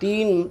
3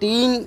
3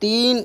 3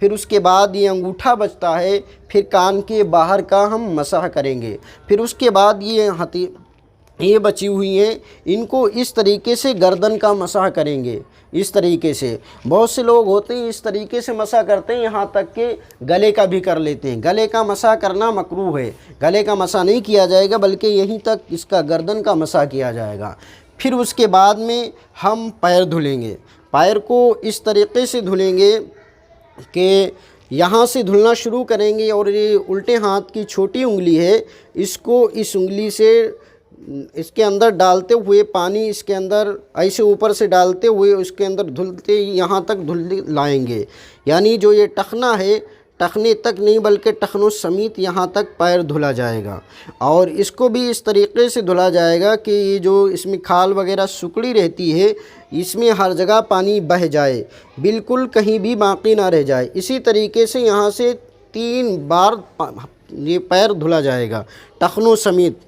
پھر اس کے بعد یہ انگوٹھا بچتا ہے، پھر کان کے باہر کا ہم مسح کریں گے، پھر اس کے بعد یہ بچی ہوئی ہیں ان کو اس طریقے سے گردن کا مسح کریں گے۔ اس طریقے سے بہت سے لوگ ہوتے ہیں اس طریقے سے مسح کرتے ہیں، یہاں تک کہ گلے کا بھی کر لیتے ہیں۔ گلے کا مسح کرنا مکروہ ہے، گلے کا مسح نہیں کیا جائے گا بلکہ یہیں تک اس کا گردن کا مسح کیا جائے گا۔ پھر اس کے بعد میں ہم پیر دھلیں گے۔ پیر کو اس طریقے سے دھلیں گے کہ یہاں سے دھلنا شروع کریں گے اور یہ الٹے ہاتھ کی چھوٹی انگلی ہے، اس کو اس انگلی سے اس کے اندر ڈالتے ہوئے پانی اس کے اندر ایسے اوپر سے ڈالتے ہوئے اس کے اندر دھلتے یہاں تک دھل لائیں گے، یعنی جو یہ ٹخنا ہے ٹخنے تک نہیں بلکہ ٹخنوں سمیت یہاں تک پیر دھلا جائے گا۔ اور اس کو بھی اس طریقے سے دھلا جائے گا کہ یہ جو اس میں کھال وغیرہ سکڑی رہتی ہے اس میں ہر جگہ پانی بہہ جائے، بالکل کہیں بھی باقی نہ رہ جائے۔ اسی طریقے سے یہاں سے 3 بار یہ پیر دھلا جائے گا ٹخنوں سمیت،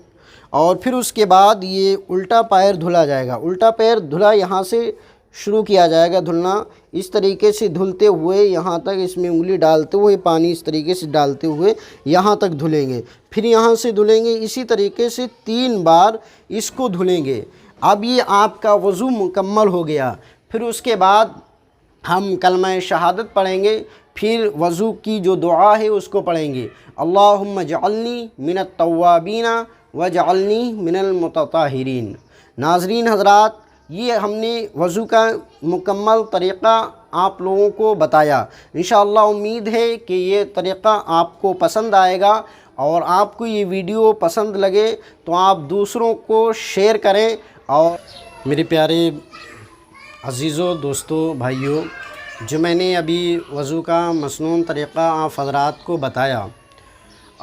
اور پھر اس کے بعد یہ الٹا پیر دھلا جائے گا۔ الٹا پیر دھلا یہاں سے شروع کیا جائے گا دھلنا، اس طریقے سے دھلتے ہوئے یہاں تک اس میں انگلی ڈالتے ہوئے پانی اس طریقے سے ڈالتے ہوئے یہاں تک دھلیں گے، پھر یہاں سے دھلیں گے، اسی طریقے سے 3 بار اس کو دھلیں گے۔ اب یہ آپ کا وضو مکمل ہو گیا۔ پھر اس کے بعد ہم کلمہ شہادت پڑھیں گے، پھر وضو کی جو دعا ہے اس کو پڑھیں گے، اللہم اجعلنی من التوابین واجعلنی من المتطہرین۔ ناظرین حضرات، یہ ہم نے وضو کا مکمل طریقہ آپ لوگوں کو بتایا۔ انشاءاللہ امید ہے کہ یہ طریقہ آپ کو پسند آئے گا، اور آپ کو یہ ویڈیو پسند لگے تو آپ دوسروں کو شیئر کریں۔ اور میرے پیارے عزیزوں، دوستوں، بھائیوں، جو میں نے ابھی وضو کا مسنون طریقہ آپ حضرات کو بتایا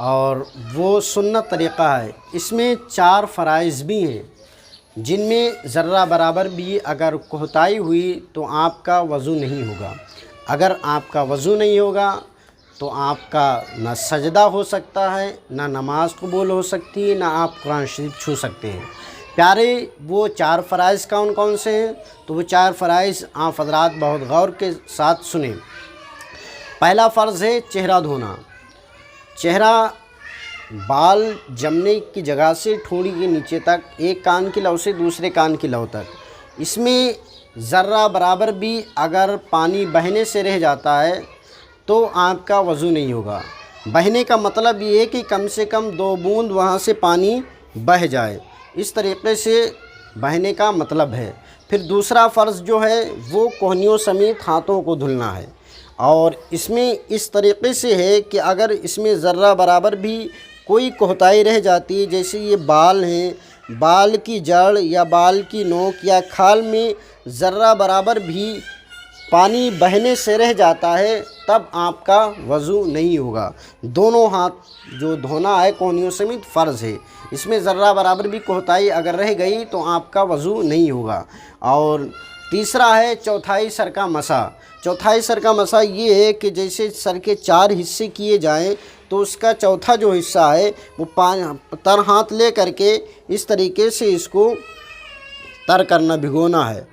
اور وہ سنت طریقہ ہے، اس میں 4 فرائض بھی ہیں جن میں ذرہ برابر بھی اگر کوتاہی ہوئی تو آپ کا وضو نہیں ہوگا۔ اگر آپ کا وضو نہیں ہوگا تو آپ کا نہ سجدہ ہو سکتا ہے، نہ نماز قبول ہو سکتی ہے، نہ آپ قرآن شریف چھو سکتے ہیں۔ پیارے، وہ 4 فرائض کون کون سے ہیں؟ تو وہ 4 فرائض آپ حضرات بہت غور کے ساتھ سنیں۔ پہلا فرض ہے چہرہ دھونا۔ چہرہ بال جمنے کی جگہ سے ٹھوڑی کے نیچے تک، ایک کان کی لو سے دوسرے کان کی لو تک، اس میں ذرہ برابر بھی اگر پانی بہنے سے رہ جاتا ہے تو آپ کا وضو نہیں ہوگا۔ بہنے کا مطلب یہ ہے کہ کم سے کم 2 بوند وہاں سے پانی بہہ جائے، اس طریقے سے بہنے کا مطلب ہے۔ پھر دوسرا فرض جو ہے وہ کوہنیوں سمیت ہاتھوں کو دھلنا ہے، اور اس میں اس طریقے سے ہے کہ اگر اس میں ذرہ برابر بھی کوئی کوتاہی رہ جاتی ہے، جیسے یہ بال ہیں، بال کی جڑ یا بال کی نوک یا کھال میں ذرہ برابر بھی پانی بہنے سے رہ جاتا ہے، تب آپ کا وضو نہیں ہوگا۔ دونوں ہاتھ جو دھونا ہے کوہنیوں سمیت فرض ہے، اس میں ذرہ برابر بھی کوتاہی اگر رہ گئی تو آپ کا وضو نہیں ہوگا۔ اور تیسرا ہے چوتھائی سر کا مسح۔ چوتھائی سر کا مسح یہ ہے کہ جیسے سر کے 4 حصے کیے جائیں تو اس کا چوتھا جو حصہ ہے وہ تر ہاتھ لے کر کے اس طریقے سے اس کو تر کرنا، بھگونا ہے۔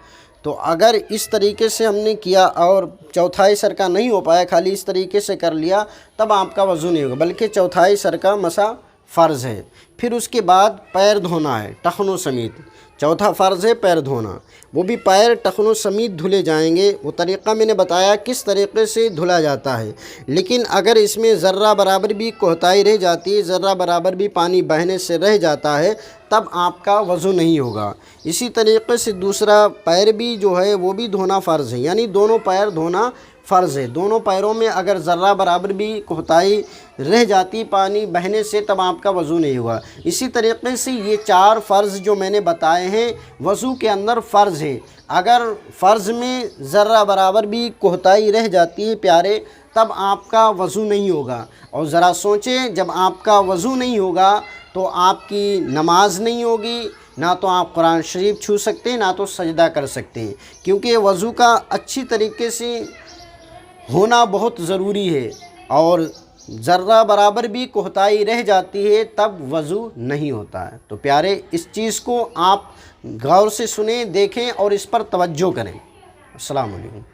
تو اگر اس طریقے سے ہم نے کیا اور چوتھائی سر کا نہیں ہو پایا، خالی اس طریقے سے کر لیا، تب آپ کا وضو نہیں ہوگا، بلکہ چوتھائی سر کا مسح فرض ہے۔ پھر اس کے بعد پیر دھونا ہے ٹخنوں سمیت۔ چوتھا فرض ہے پیر دھونا، وہ بھی پیر ٹخنوں سمیت دھلے جائیں گے۔ وہ طریقہ میں نے بتایا کس طریقے سے دھلا جاتا ہے، لیکن اگر اس میں ذرہ برابر بھی کوتاہی رہ جاتی ہے، ذرہ برابر بھی پانی بہنے سے رہ جاتا ہے، تب آپ کا وضو نہیں ہوگا۔ اسی طریقے سے دوسرا پیر بھی جو ہے وہ بھی دھونا فرض ہے، یعنی دونوں پیر دھونا فرض ہے۔ دونوں پیروں میں اگر ذرہ برابر بھی کوتاہی رہ جاتی پانی بہنے سے، تب آپ کا وضو نہیں ہوگا۔ اسی طریقے سے یہ 4 فرض جو میں نے بتائے ہیں وضو کے اندر فرض ہے۔ اگر فرض میں ذرہ برابر بھی کوتاہی رہ جاتی ہے پیارے، تب آپ کا وضو نہیں ہوگا۔ اور ذرا سوچیں، جب آپ کا وضو نہیں ہوگا تو آپ کی نماز نہیں ہوگی، نہ تو آپ قرآن شریف چھو سکتے ہیں، نہ تو سجدہ کر سکتے ہیں، کیونکہ وضو کا اچھی طریقے سے ہونا بہت ضروری ہے۔ اور ذرہ برابر بھی کوتاہی رہ جاتی ہے تب وضو نہیں ہوتا ہے۔ تو پیارے، اس چیز کو آپ غور سے سنیں، دیکھیں اور اس پر توجہ کریں۔ السلام علیکم۔